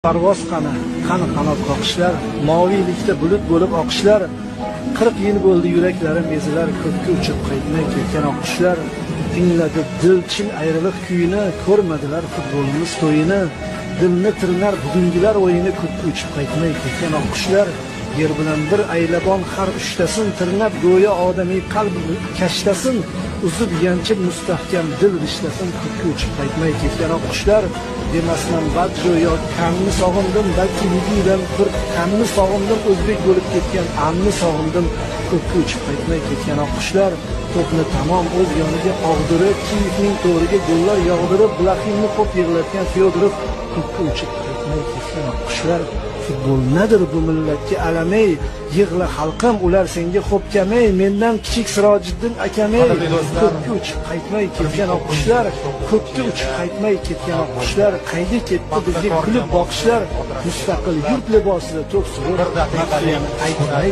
Parvoz qani qanot qoqishlar, moviylikda bulut bo'lib oqishlar. 40 yil bo'ldi yuraklarim ezilar, ko'kka uchib qaytmay ketgan oqqushlar. Tingladi dilchin ayriliq kuyini, ko'rmadilar futbolimiz to'yini. Dilni tirnar bugungilar o'yini, ko'kka uchib qaytmay ketgan oqqushlar. Yer bilan bir aylabon har uchtasin, tirnab go'yo odamiy qalb kashtasin. Uzib yanchib mustahkam dil rishtasin, ko'kka uchib qaytmay ketgan oqqushlar. Demasman badjo yo kanni sog'indim, balki yugidan bir kanni sog'indim, o'zbek bo'lib ketgan anni sog'indim, ko'kka uchib qaytmay ketgan oqqushlar. To'pni tamom o'z yoniga og'dirib, Kiyevning to'riga gollar yog'dirib, Blahimni ko'p yig'latgan Fyodorov, ko'kka uchib qaytmay ketgan oqqushlar. Futbol nedir bu millatga alamey, yig'la xalqim ular senga xo'pkamay, mendan kichik Sirojiddin akamay, ko'kka uchib qaytmay ketgan oqqushlar, ko'kka uchib qaytmay ketgan oqqushlar, qayga ketdi bizga kulib boqishlar, mustaqil yurt libosida to'p surib, maqtiyani aytmay.